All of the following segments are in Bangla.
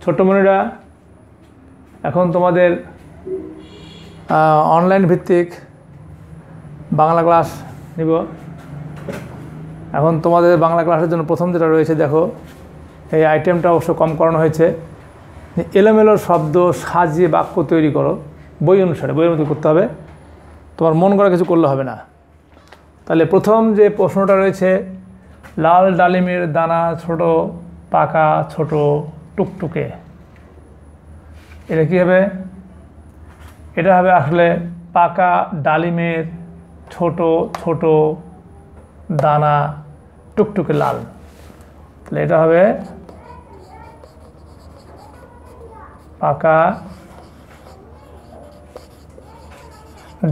ছোট্টমণিরা এখন তোমাদের অনলাইন ভিত্তিক বাংলা ক্লাস নিব। এখন তোমাদের বাংলা ক্লাসের জন্য প্রথম যেটা রয়েছে দেখো, এই আইটেমটা অবশ্য কম করানো হয়েছে। এলোমেলো শব্দ সাজিয়ে বাক্য তৈরি করো, বই অনুসারে, বইয়ের মতো করতে হবে, তোমার মন করা কিছু করলে হবে না। তাহলে প্রথম যে প্রশ্নটা রয়েছে, লাল ডালিমের দানা ছোট পাকা ছোট টুকটুকে, এটা কী হবে? এটা হবে আসলে পাকা ডালিমের ছোট ছোট দানা টুকটুকে লাল। তাহলে এটা হবে পাকা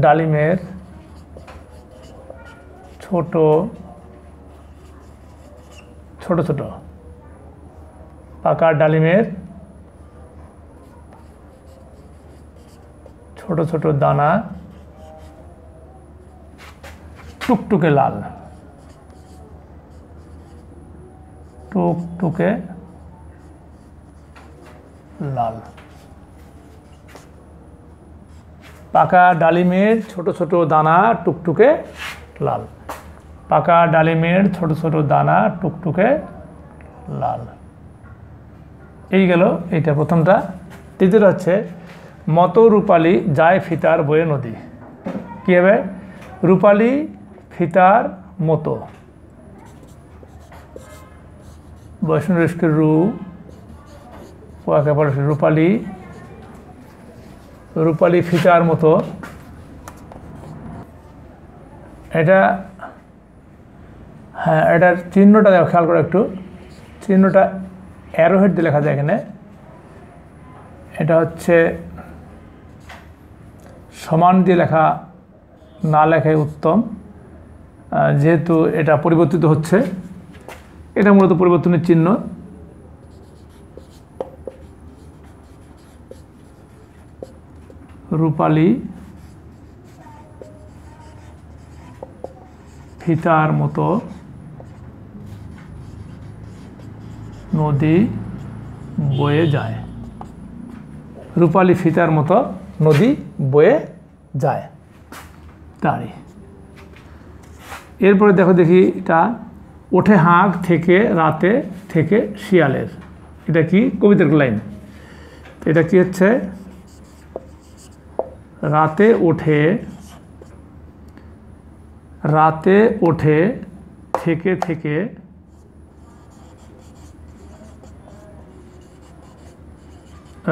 ডালিমের ছোট ছোট ছোট, পাকা ডালিমের ছোট ছোট দানা টুকটুকে লাল, টুকটুকে লাল। পাকা ডালিমের ছোট ছোট দানা টুকটুকে লাল, পাকা ডালিমের ছোট ছোট দানা টুকটুকে লাল। এই গেল এইটা প্রথমটা। দ্বিতীয়টা হচ্ছে মতো রূপালী যায় ফিতার বয়ে নদী। কী হবে? রূপালী ফিতার মতো, বৈষ্ণবের রু ও একেবারে রূপালী, রূপালী ফিতার মতো। এটা হ্যাঁ, এটার চিহ্নটা দেখো, খেয়াল করো একটু, চিহ্নটা অ্যারোহেড দিয়ে লেখা যায় এখানে। এটা হচ্ছে সমান দিয়ে লেখা, না লেখাই উত্তম, যেহেতু এটা পরিবর্তিত হচ্ছে। এটা মূলত পরিবর্তনের চিহ্ন। রূপালী ফিতার মতো নদী বয়ে যায়, রূপালী ফিতার মতো নদী বয়ে যায় তারই। এরপরে দেখো দেখি, এটা ওঠে হাঁক থেকে রাতে থেকে শিয়ালের, এটা কি? কবিতার লাইন। এটা কি হচ্ছে? রাতে ওঠে, রাতে ওঠে থেকে থেকে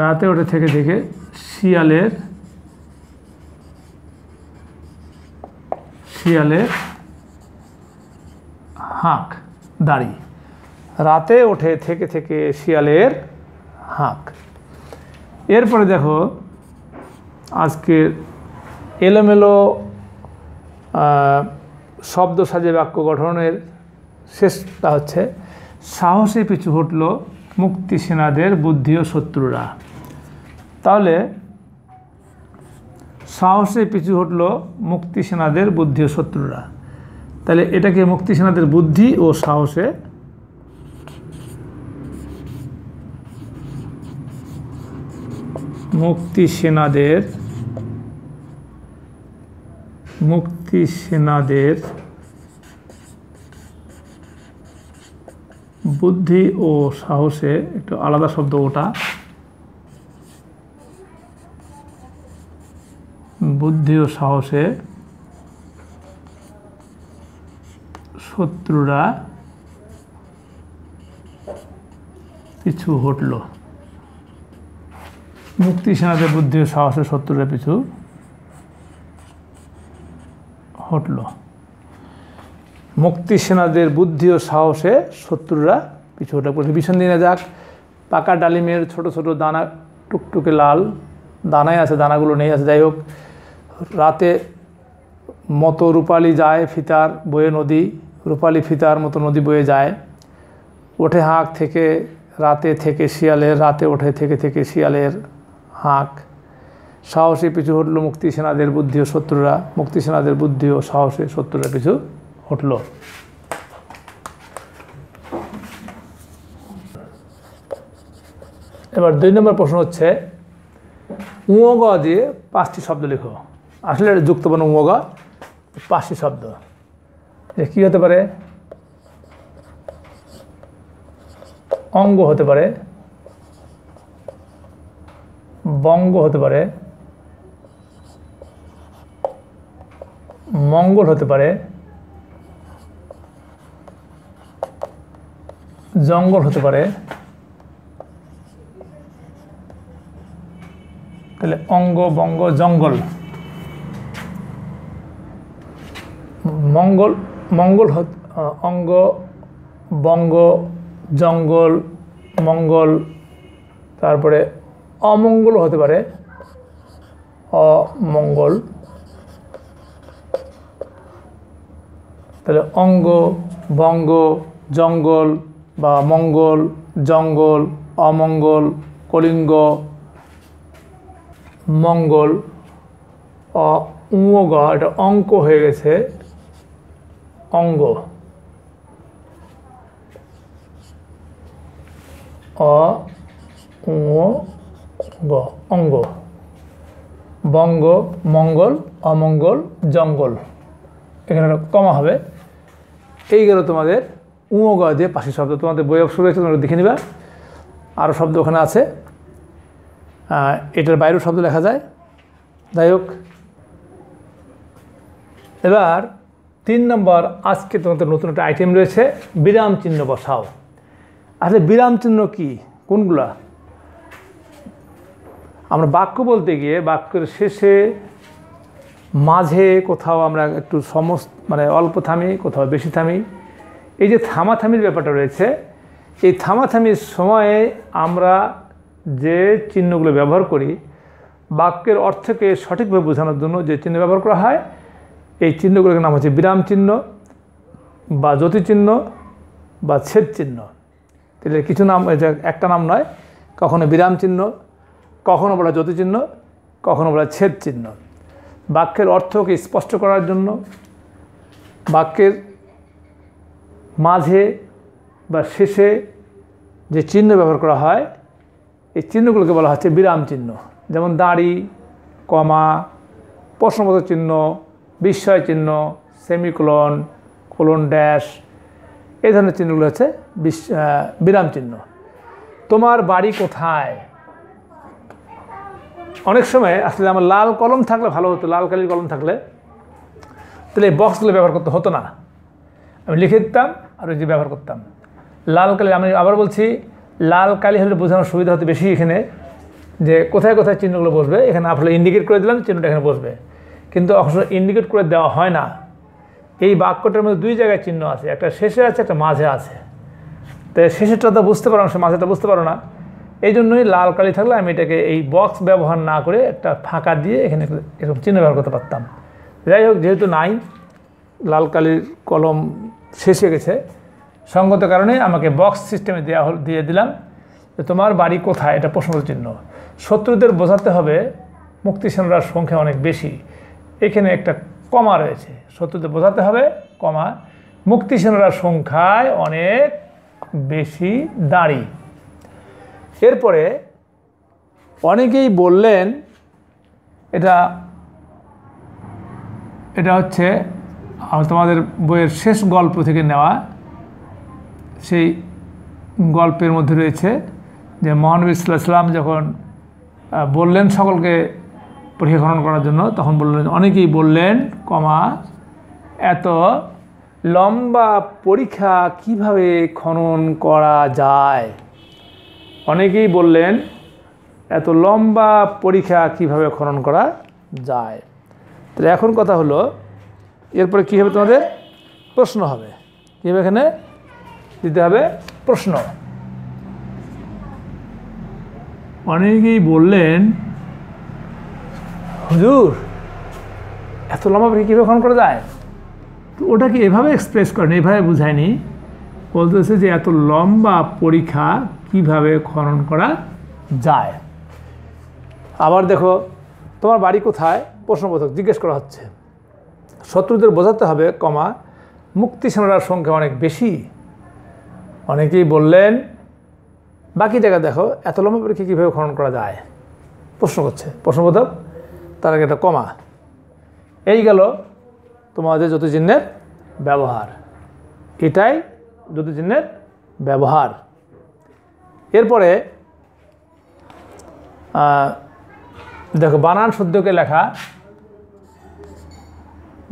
রাতে ওঠে থেকে থেকে শিয়ালের, শিয়ালের হাঁক দাড়ি। রাতে ওঠে থেকে থেকে শিয়ালের হাঁক। এরপরে দেখো আজকের এলোমেলো শব্দ সাজে বাক্য গঠনের শেষটা হচ্ছে সাহসে পিছু হটল মুক্তি সেনাদের বুদ্ধি ও শত্রুরা। তাহলে সাহসে পিছু হটল মুক্তি সেনাদের বুদ্ধি ও শত্রুরা, তাহলে এটাকে মুক্তি সেনাদের বুদ্ধি ও সাহসে, মুক্তি সেনাদের, মুক্তি সেনাদের বুদ্ধি ও সাহসে, একটু আলাদা শব্দ ওটা, বুদ্ধি ও সাহসে শত্রুরা পিছু হটল। মুক্তি সেনাদের বুদ্ধি ও সাহসে শত্রুরা পিছু হটল। মুক্তি সেনাদের বুদ্ধি ও সাহসে শত্রুরা পিছু হটল। ভীষণ দিনে যাক, পাকা ডালিমের ছোট ছোট দানা টুকটুকে লাল, দানায় আছে, দানাগুলো নেই আছে, যাই হোক। রাতে মতো রূপালী যায় ফিতার বয়ে নদী, রূপালী ফিতার মতো নদী বয়ে যায়। ওঠে হাঁক থেকে রাতে থেকে শিয়ালের, রাতে ওঠে থেকে থেকে শিয়ালের হাঁক। সাহসে পিছু হটল মুক্তি সেনাদের বুদ্ধি ও শত্রুরা, মুক্তি সেনাদের বুদ্ধি ও সাহসে শত্রুরা পিছু হটল। এবার 2 নম্বর প্রশ্ন হচ্ছে ঙ দিয়ে 5টি শব্দ লেখো। আসলে এটা যুক্তবর্ণ ঙ 5টি শব্দ। যে কী হতে পারে? অঙ্গ হতে পারে, বঙ্গ হতে পারে, মঙ্গল হতে পারে, জঙ্গল হতে পারে। তাহলে অঙ্গ, বঙ্গ, জঙ্গল। মঙ্গল অঙ্গ, বঙ্গ, জঙ্গল, মঙ্গল। তারপরে অমঙ্গল হতে পারে, অমঙ্গল। তাহলে অঙ্গ, বঙ্গ, জঙ্গল বা মঙ্গল, জঙ্গল, অমঙ্গল, কলিঙ্গ, মঙ্গল, ঙ এটা অঙ্ক হয়ে গেছে, অঙ্গ। অঙ্গ, বঙ্গ, মঙ্গল, অমঙ্গল, জঙ্গল। এখানে কমা হবে। এই গেল তোমাদের ঙ দিয়ে 5টি শব্দ। তোমাদের বই অবশ্য রয়েছে, তোমরা দেখে নিবা। আরও শব্দ ওখানে আছে, এটার বাইরেও শব্দ লেখা যায়। যাই হোক, এবার 3 নম্বর, আজকে তোমাদের নতুন একটা আইটেম রয়েছে, বিরাম চিহ্ন বসাও। আসলে বিরাম চিহ্ন কি, কোনগুলা? আমরা বাক্য বলতে গিয়ে বাক্যের শেষে, মাঝে কোথাও আমরা একটু মানে অল্প থামি, কোথাও বেশি থামি। এই যে থামাথামির ব্যাপারটা রয়েছে, এই থামাথামির সময়ে আমরা যে চিহ্নগুলো ব্যবহার করি, বাক্যের অর্থকে সঠিকভাবে বোঝানোর জন্য যে চিহ্ন ব্যবহার করা হয়, এই চিহ্নগুলোর নাম হচ্ছে বিরাম চিহ্ন বা জ্যোতি চিহ্ন বা ছেদ চিহ্ন। তাহলে কিছু নাম, একটা নাম নয়, কখনো বিরাম চিহ্ন, কখনো বলা জ্যোতি চিহ্ন, কখনো বলা ছেদ চিহ্ন। বাক্যের অর্থকে স্পষ্ট করার জন্য বাক্যের মাঝে বা শেষে যে চিহ্ন ব্যবহার করা হয়, এই চিহ্নগুলোকে বলা হচ্ছে বিরাম চিহ্ন। যেমন দাড়ি, কমা, প্রশ্নবোধক চিহ্ন, বিস্ময় চিহ্ন, সেমিকোলন, কোলন ড্যাশ, এই ধরনের চিহ্নগুলো হচ্ছে বিরাম চিহ্ন। তোমার বাড়ি কোথায়? অনেক সময় আসলে আমার লাল কলম থাকলে ভালো হতো, লাল কালির কলম থাকলে, তাহলে এই বক্সগুলো ব্যবহার করতে হতো না। আমি লিখে দিতাম আর ওই যে ব্যবহার করতাম। লাল কালি, আমি আবার বলছি, লাল কালি হলে বোঝানোর সুবিধা হতে বেশি এখানে, যে কোথায় কোথায় চিহ্নগুলো বসবে। এখানে আসলে ইন্ডিকেট করে দিলাম, চিহ্নটা এখানে বসবে। কিন্তু আসলে ইন্ডিকেট করে দেওয়া হয় না। এই বাক্যটার মধ্যে 2 জায়গায় চিহ্ন আছে, একটা শেষে আছে, একটা মাঝে আছে। তাই শেষেরটা তো বুঝতে পারো না, সে মাঝেটা বুঝতে পারো না। এই জন্যই লাল কালি থাকলে আমি এটাকে এই বক্স ব্যবহার না করে একটা ফাঁকা দিয়ে এখানে এরকম চিহ্ন ব্যবহার করতে পারতাম। যাই হোক, যেহেতু নাই, লাল কালির কলম শেষ হয়ে গেছে, সঙ্গত কারণে আমাকে বক্স সিস্টেমে দিয়ে দিলাম যে তোমার বাড়ি কোথায়, এটা প্রশ্নবোধক চিহ্ন। শত্রুদের বোঝাতে হবে মুক্তি সেনার সংখ্যা অনেক বেশি, এখানে একটা কমা রয়েছে। শত্রুদের বোঝাতে হবে, কমা, মুক্তি সেনার সংখ্যায় অনেক বেশি দাঁড়ি। এরপরে অনেকেই বললেন, এটা হচ্ছে তোমাদের বইয়ের শেষ গল্প থেকে নেওয়া। সেই গল্পের মধ্যে রয়েছে যে মহানবী সাল্লাল্লাহু আলাইহি ওয়াসাল্লাম যখন বললেন সকলকে পরীক্ষা খনন করার জন্য, তখন বললেন, অনেকেই বললেন, কমা, এত লম্বা পরীক্ষা কিভাবে খনন করা যায়? অনেকেই বললেন, এত লম্বা পরীক্ষা কিভাবে খনন করা যায়। তাহলে এখন কথা হলো, এরপরে কী হবে? তোমাদের প্রশ্ন হবে। কী হবে? এখানে দিতে হবে প্রশ্ন। অনেকেই বললেন, হুজুর এত লম্বা পরীক্ষা কীভাবে খনন করা যায়? তো ওটাকে এভাবে এক্সপ্রেস করেন, এভাবে বুঝায়নি। বলতেছে যে এত লম্বা পরীক্ষা কিভাবে খনন করা যায়। আবার দেখো, তোমার বাড়ি কোথায়, প্রশ্নবোধক জিজ্ঞেস করা হচ্ছে। শত্রুদের বোঝাতে হবে, কমা, মুক্তি সেনার সংখ্যা অনেক বেশি। অনেকেই বললেন বাকি জায়গা দেখো এত লম্বা পরীক্ষা কীভাবে খনন করা যায় প্রশ্ন করছে, প্রশ্নবোধক, তার আগে একটা কমা। এই গেল তোমাদের জ্যোতির্চিহ্নের ব্যবহার, এটাই জ্যোতির্চিহ্নের ব্যবহার। এরপরে দেখো বানান শুদ্ধকে লেখা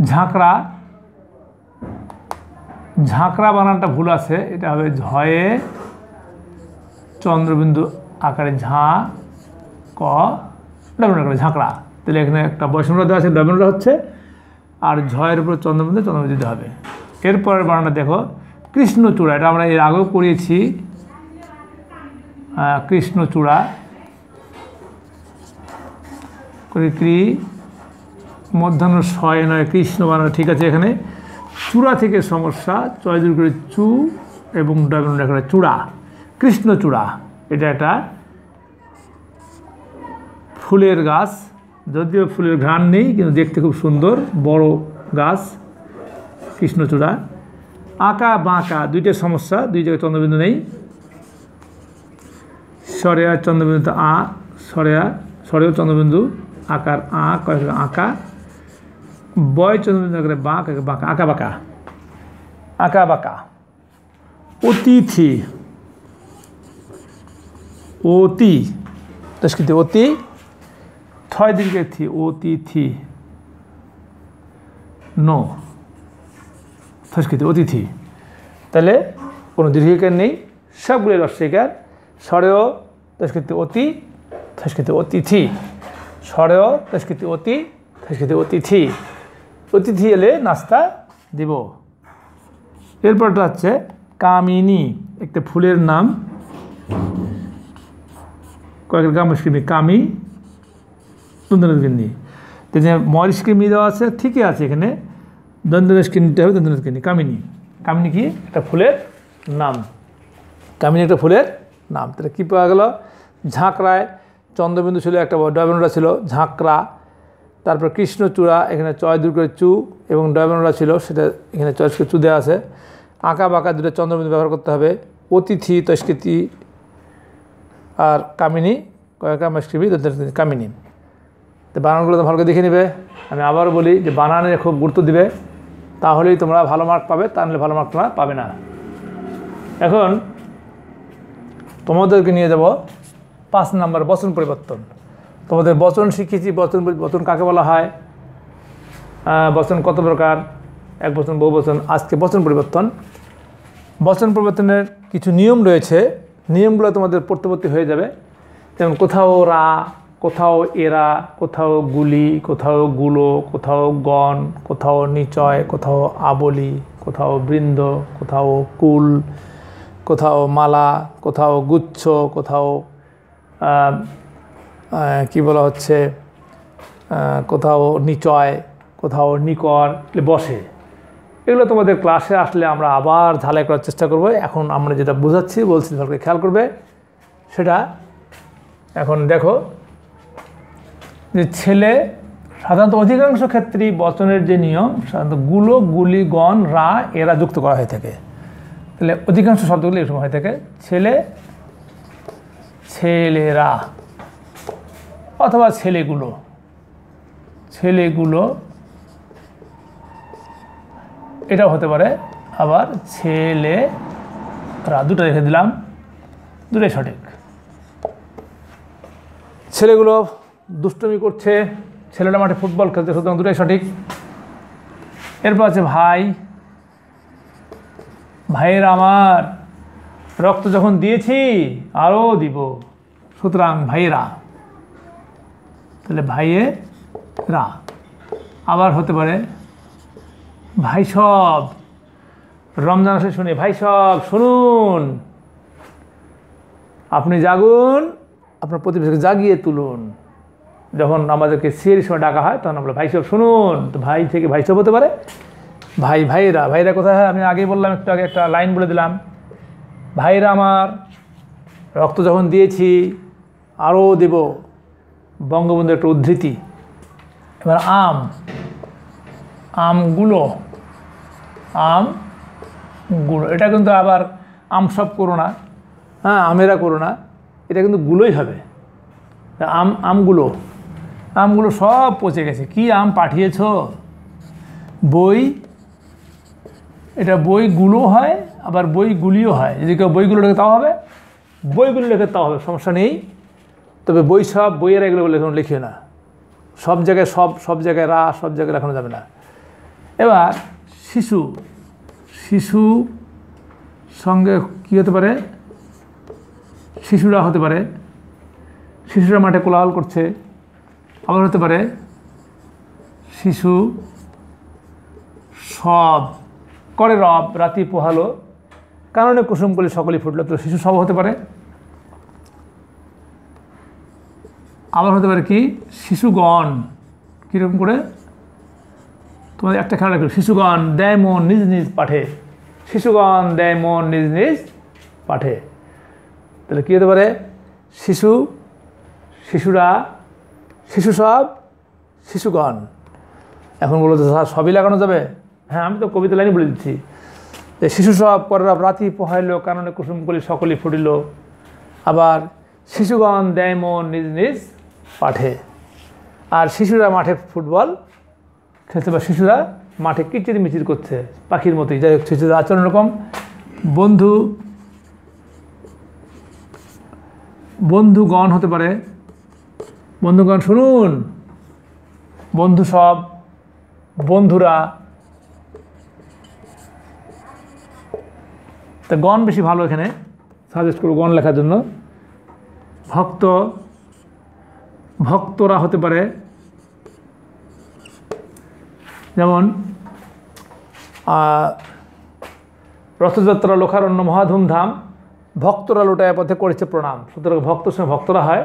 ঝাঁকড়া, ঝাঁকড়া বানানটা ভুল আছে, এটা হবে ঝয়ে চন্দ্রবিন্দু আকারে ঝাঁ ক ডাবল আকারে ঝাঁকড়া। তাহলে এখানে একটা বৈষম্য দেওয়া আছে, ডাবল হচ্ছে, আর ঝয়ের উপর চন্দ্রবিন্দু চন্দ্রবিন্দু দিতে হবে। এরপরের বানানটা দেখো কৃষ্ণচূড়া, এটা আমরা এর আগেও করিয়েছি, কৃষ্ণচূড়া করি মধ্যাহ্ন ছয় নয় কৃষ্ণ বানানো ঠিক আছে। এখানে চূড়া থেকে সমস্যা, চয় দূর করে চু এবং ডাবল আকারে চূড়া, কৃষ্ণচূড়া। এটা একটা ফুলের গাছ, যদিও ফুলের ঘ্রাণ নেই কিন্তু দেখতে খুব সুন্দর, বড় গাছ কৃষ্ণচূড়া। আঁকা বাঁকা দুইটা সমস্যা, দুই জায়গায় চন্দ্রবিন্দু নেই, সরেয়া চন্দ্রবিন্দু আ, সরেও চন্দ্রবিন্দু আকার আ কয়েক আঁকা, বয় চন্দ্রবিন্দু আকারে বাঁকা আঁকা বাঁকা আঁকা বাঁকা। অতিথি, অতি তস্কৃতি অতি, ছয় দিকে থি, অতিথি নো তস্কৃতি অতিথি। তাহলে কোনো দীর্ঘিকার নেই, সবগুলি রস্বইকার। স্বরেও তস্কৃতি অতি, তস্কৃতি অতিথি, স্বরেও তস্কৃতি অতি, তস্কৃতি অতিথি। অতিথি এলে নাস্তা দিব। এরপরটা হচ্ছে কামিনী, একটা ফুলের নাম, কয়েকটা কামস্কৃমি কামি দন্তনস্কৃমি, যে মরিস্কৃমি দেওয়া আছে ঠিকই আছে, এখানে দন্তনস্কৃমিটা হবে দন্তনস্কৃমি। কামিনী, কামিনী কি একটা ফুলের নাম, কামিনী একটা ফুলের নাম। তাহলে কী পাওয়া গেল? ঝাঁকড়ায় চন্দ্রবিন্দু ছিল, একটা ডয়মন্ডা ছিল ঝাঁকড়া। তারপর কৃষ্ণচূড়া, এখানে চয় দূর করে চু এবং ডয়মন্ডা ছিল, সেটা এখানে চয়কে চু দেওয়া আছে। আঁকা বাঁকা দুটো চন্দ্রবিন্দু ব্যবহার করতে হবে। অতিথি তস্কৃতি আর কামিনী কামস্কৃমি কামিনী। তো বানানগুলো তো ভালো করে দেখে নেবে। আমি আবারও বলি যে বানানে খুব গুরুত্ব দিবে, তাহলেই তোমরা ভালো মার্ক পাবে, তা নাহলে ভালো মার্ক তোমরা পাবে না। এখন তোমাদেরকে নিয়ে যাব 5 নম্বর বচন পরিবর্তন। তোমাদের বচন শিখেছি, বচন কাকে বলা হয়, বচন কত প্রকার, এক বচন বহু বচন। আজকে বচন পরিবর্তন। বচন পরিবর্তনের কিছু নিয়ম রয়েছে, নিয়মগুলো তোমাদের পড়তে হয়ে যাবে। যেমন কোথাও রা, কোথাও এরা, কোথাও গুলি, কোথাও গুলো, কোথাও গণ, কোথাও নিচয়, কোথাও আবলি, কোথাও বৃন্দ, কোথাও কুল, কোথাও মালা, কোথাও গুচ্ছ, কোথাও কি বলা হচ্ছে, কোথাও নিচয়, কোথাও নিকর বসে। এগুলো তোমাদের ক্লাসে আসলে আমরা আবার ঝালাই করার চেষ্টা করব। এখন আমরা যেটা বোঝাচ্ছি বলছি ভালো করে খেয়াল করবে। সেটা এখন দেখো যে ছেলে, সাধারণত অধিকাংশ ক্ষেত্রেই বচনের যে নিয়ম, সাধারণত গুলো, গুলি, গণ, রা, এরা যুক্ত করা হয়ে থাকে। তাহলে অধিকাংশ শব্দগুলি এরকম হয়ে থাকে, ছেলে, ছেলেরা, অথবা ছেলেগুলো, ছেলেগুলো এটাও হতে পারে। আবার ছেলেরা, দুটো রেখে দিলাম, দুটোই সঠিক। ছেলেগুলো দুষ্টমি করছে, ছেলেরা মাঠে ফুটবল খেলছে, সুতরাং দুটোই সঠিক। এরপর আছে ভাই, ভাইয়ের আমার রক্ত যখন দিয়েছি আরও দিব, সুতরাং ভাইয়েরা, তাহলে ভাইয়েরা। আবার হতে পারে ভাই সব, রমজান আসে শুনে ভাই সব শুনুন, আপনি জাগুন, আপনার প্রতিবেশীকে জাগিয়ে তুলুন। যখন আমাদেরকে সিয়ের সময় ডাকা হয় তখন আমরা ভাই সব শুনুন, তো ভাই থেকে ভাই সব হতে পারে। ভাই, ভাইয়েরা, ভাইরা কোথায় হয় আমি আগেই বললাম, একটু আগে একটা লাইন বলে দিলাম, ভাইরা আমার রক্ত যখন দিয়েছি আরও দেব, বঙ্গবন্ধুর একটা উদ্ধৃতি। এবার আম, আমগুলো, আমগুলো, এটা কিন্তু আবার আম সব করো না, হ্যাঁ, আমেরা করো না, এটা কিন্তু গুলোই হবে। আমগুলো সব পচে গেছে। কি আম পাঠিয়েছ? বই, এটা বইগুলো হয়, আবার বইগুলিও হয়। যদি কেউ বইগুলো লেখে তাও হবে, বইগুলো লেখে তাও হবে, সমস্যা নেই। তবে বইয়ের এগুলো লিখিও না। সব জায়গায় সব জায়গায় রা, সব জায়গায় লেখানো যাবে না। এবার শিশু সঙ্গে কী হতে পারে? শিশুরা হতে পারে, শিশুরা মাঠে কোলাহল করছে। আবার হতে পারে শিশু সব করে রব, রাতি পোহালো, কারণে কুসুম কলি সকলেই ফুটলো। তো শিশু সব হতে পারে। আবার হতে পারে কি? শিশুগণ। কীরকম করে? তোমাদের একটা খেয়াল রাখবে, শিশুগণ দেয় মন নিজ নিজ পাঠে। শিশুগণ দেয় মন নিজ নিজ পাঠে। তাহলে কী হতে পারে? শিশুরা, শিশু সব, শিশুগণ। এখন বলো তো স্যার সবই লাগানো যাবে? হ্যাঁ, আমি তো কবিতা লাইনই বলে দিচ্ছি যে শিশু সব করে রব, রাতি পোহাইল, কারণে কুসুম কলি সকলেই ফুটিল। আবার শিশুগণ দেয় মন নিজ নিজ পাঠে। আর শিশুরা মাঠে ফুটবল খেলছে, বা শিশুরা মাঠে কিচিরমিচির করছে পাখির মতোই। যাই হোক, শিশুদের আচরণ এরকম। বন্ধুগণ হতে পারে। বন্ধুগণ শুনুন, বন্ধু সব, বন্ধুরা। তা গণ বেশি ভালো, এখানে সাজেস্ট করব গণ লেখার জন্য। ভক্তরা হতে পারে। যেমন রথযাত্রা লোকারণ্য মহাধুমধাম, ভক্তরা লোটায় পথে করেছে প্রণাম। সুতরাং ভক্তর সঙ্গে ভক্তরা হয়।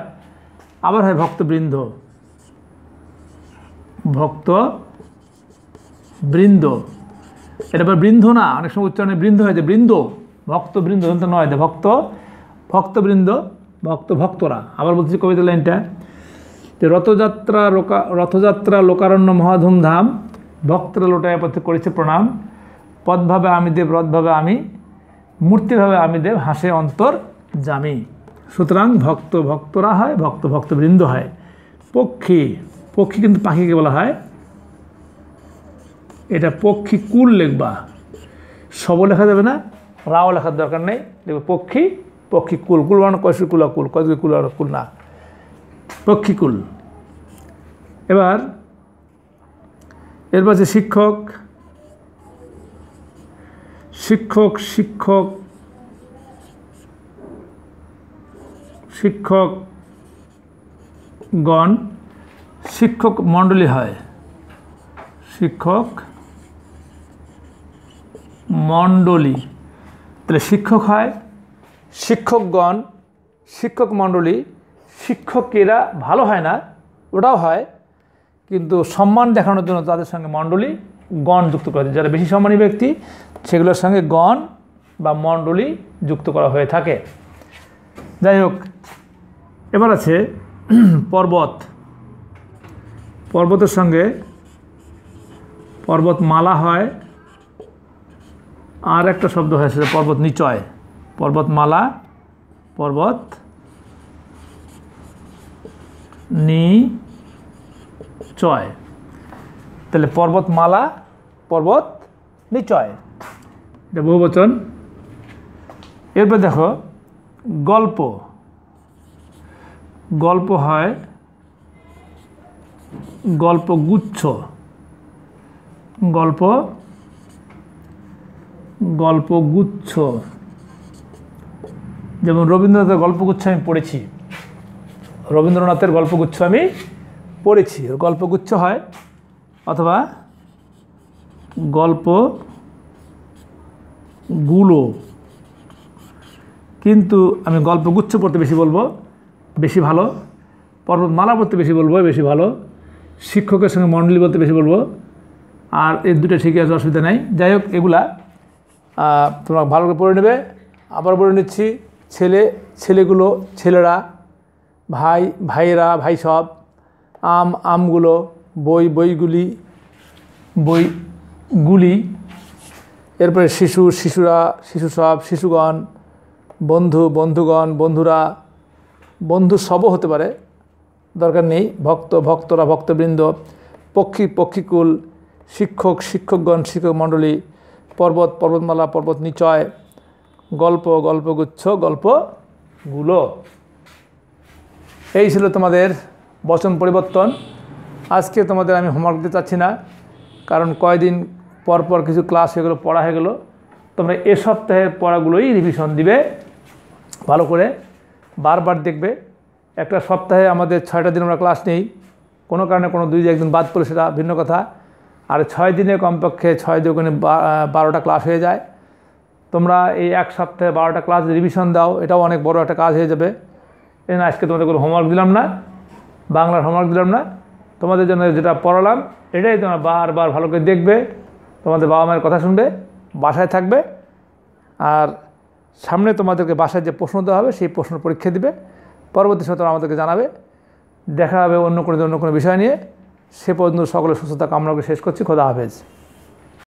আবার হয় ভক্তবৃন্দ। এটা আবার বৃন্দ না, অনেক সময় উচ্চারণে বৃন্দ হয়েছে, বৃন্দ, ভক্তবৃন্দ নয়, ভক্তরা। আবার বলছি কবিতা লাইনটা যে রথযাত্রা লোকারণ্য মহাধুমধাম, ভক্তরা লোটায় পথে করেছে প্রণাম। পদভাবে আমি দেব, রথভাবে আমি, মূর্তিভাবে আমি দেব, হাসে অন্তর জামি। সুতরাং ভক্তরা হয়, ভক্তবৃন্দ হয়। পক্ষী কিন্তু পাখিকে বলা হয়। এটা পক্ষী কুল লিখবা, সব লেখা যাবে না, রাও লেখার দরকার নেই। দেখবে পক্ষী কুল মানে কয়শি কুল না, পক্ষীকুল। এর পাশে শিক্ষকগণ, শিক্ষক মণ্ডলী হয়। তাহলে শিক্ষক হয়, শিক্ষকগণ, শিক্ষক মণ্ডলী। শিক্ষকেরা ভালো হয় না, ওটাও হয়, কিন্তু সম্মান দেখানোর জন্য তাদের সঙ্গে মণ্ডলী গণ যুক্ত করা যায়। যারা বেশি সম্মানী ব্যক্তি সেগুলোর সঙ্গে গণ বা মণ্ডলী যুক্ত করা হয়ে থাকে। যাই হোক, এবার আছে পর্বতের সঙ্গে পর্বতমালা হয়। আর একটা শব্দ হয়েছে পর্বত নিচয়, পর্বতমালা, পর্বত নিচয়। তাহলে পর্বতমালা, পর্বত নিচয়, এটা বহুবচন। এরপর দেখো গল্প হয় গল্পগুচ্ছ। যেমন রবীন্দ্রনাথের গল্পগুচ্ছ আমি পড়েছি, গল্পগুচ্ছ হয়। অথবা গল্পগুলো, কিন্তু আমি গল্পগুচ্ছ পড়তে বেশি ভালো। পর্বতমালা পড়তে বেশি ভালো। শিক্ষকের সঙ্গে মণ্ডলী বলতে বেশি বলবো। আর এই দুটো ঠিকই আছে, অসুবিধা নেই। যাই হোক, এগুলা তোমরা ভালো করে পড়ে নেবে। আবার বলে নিচ্ছি, ছেলেগুলো, ছেলেরা, ভাইয়েরা, ভাই সব, আমগুলো, বইগুলি, এরপরে শিশুরা, শিশু সব, শিশুগণ, বন্ধু, বন্ধুগণ, বন্ধুরা, বন্ধু সবও হতে পারে, দরকার নেই। ভক্ত, ভক্তরা, ভক্তবৃন্দ, পক্ষী, পক্ষীকুল, শিক্ষক, শিক্ষকগণ, শিক্ষক মণ্ডলী, পর্বত, পর্বতমালা, পর্বত নিচয়, গল্প, গল্পগুচ্ছ, গল্পগুলো। এই ছিল তোমাদের বচন পরিবর্তন। আজকে তোমাদের আমি হোমওয়ার্ক দিতে চাচ্ছি না, কারণ কয়দিন পর পর কিছু ক্লাস হয়ে গেলো, পড়া হয়ে গেলো। তোমরা এ সপ্তাহের পড়াগুলোই রিভিশন দিবে ভালো করে, বারবার দেখবে। একটা সপ্তাহে আমাদের 6টা দিন আমরা ক্লাস নেই, কোনো কারণে কোনো 2-1 দিন বাদ পড়লে সেটা ভিন্ন কথা। আর 6 দিনে কমপক্ষে 6 দুগুণে 12টা ক্লাস হয়ে যায়। তোমরা এই এক সপ্তাহে 12টা ক্লাস রিভিশন দাও, এটাও অনেক বড় একটা কাজ হয়ে যাবে। এই না, আজকে তোমাদের কোনো হোমওয়ার্ক দিলাম না, বাংলার হোমওয়ার্ক দিলাম না, তোমাদের জন্য যেটা পড়ালাম এটাই তোমরা বারবার ভালো করে দেখবে, তোমাদের বাবা মায়ের কথা শুনবে, বাসায় থাকবে। আর সামনে তোমাদেরকে বাসায় যে প্রশ্ন দেওয়া হবে সেই প্রশ্ন পরীক্ষা দিবে, পরবর্তী সময় আমাদেরকে জানাবে। দেখা হবে অন্য কোনো বিষয় নিয়ে। সে পর্যন্ত সকলের সুস্থতা কামনা করে শেষ করছি। খোদা হাফেজ।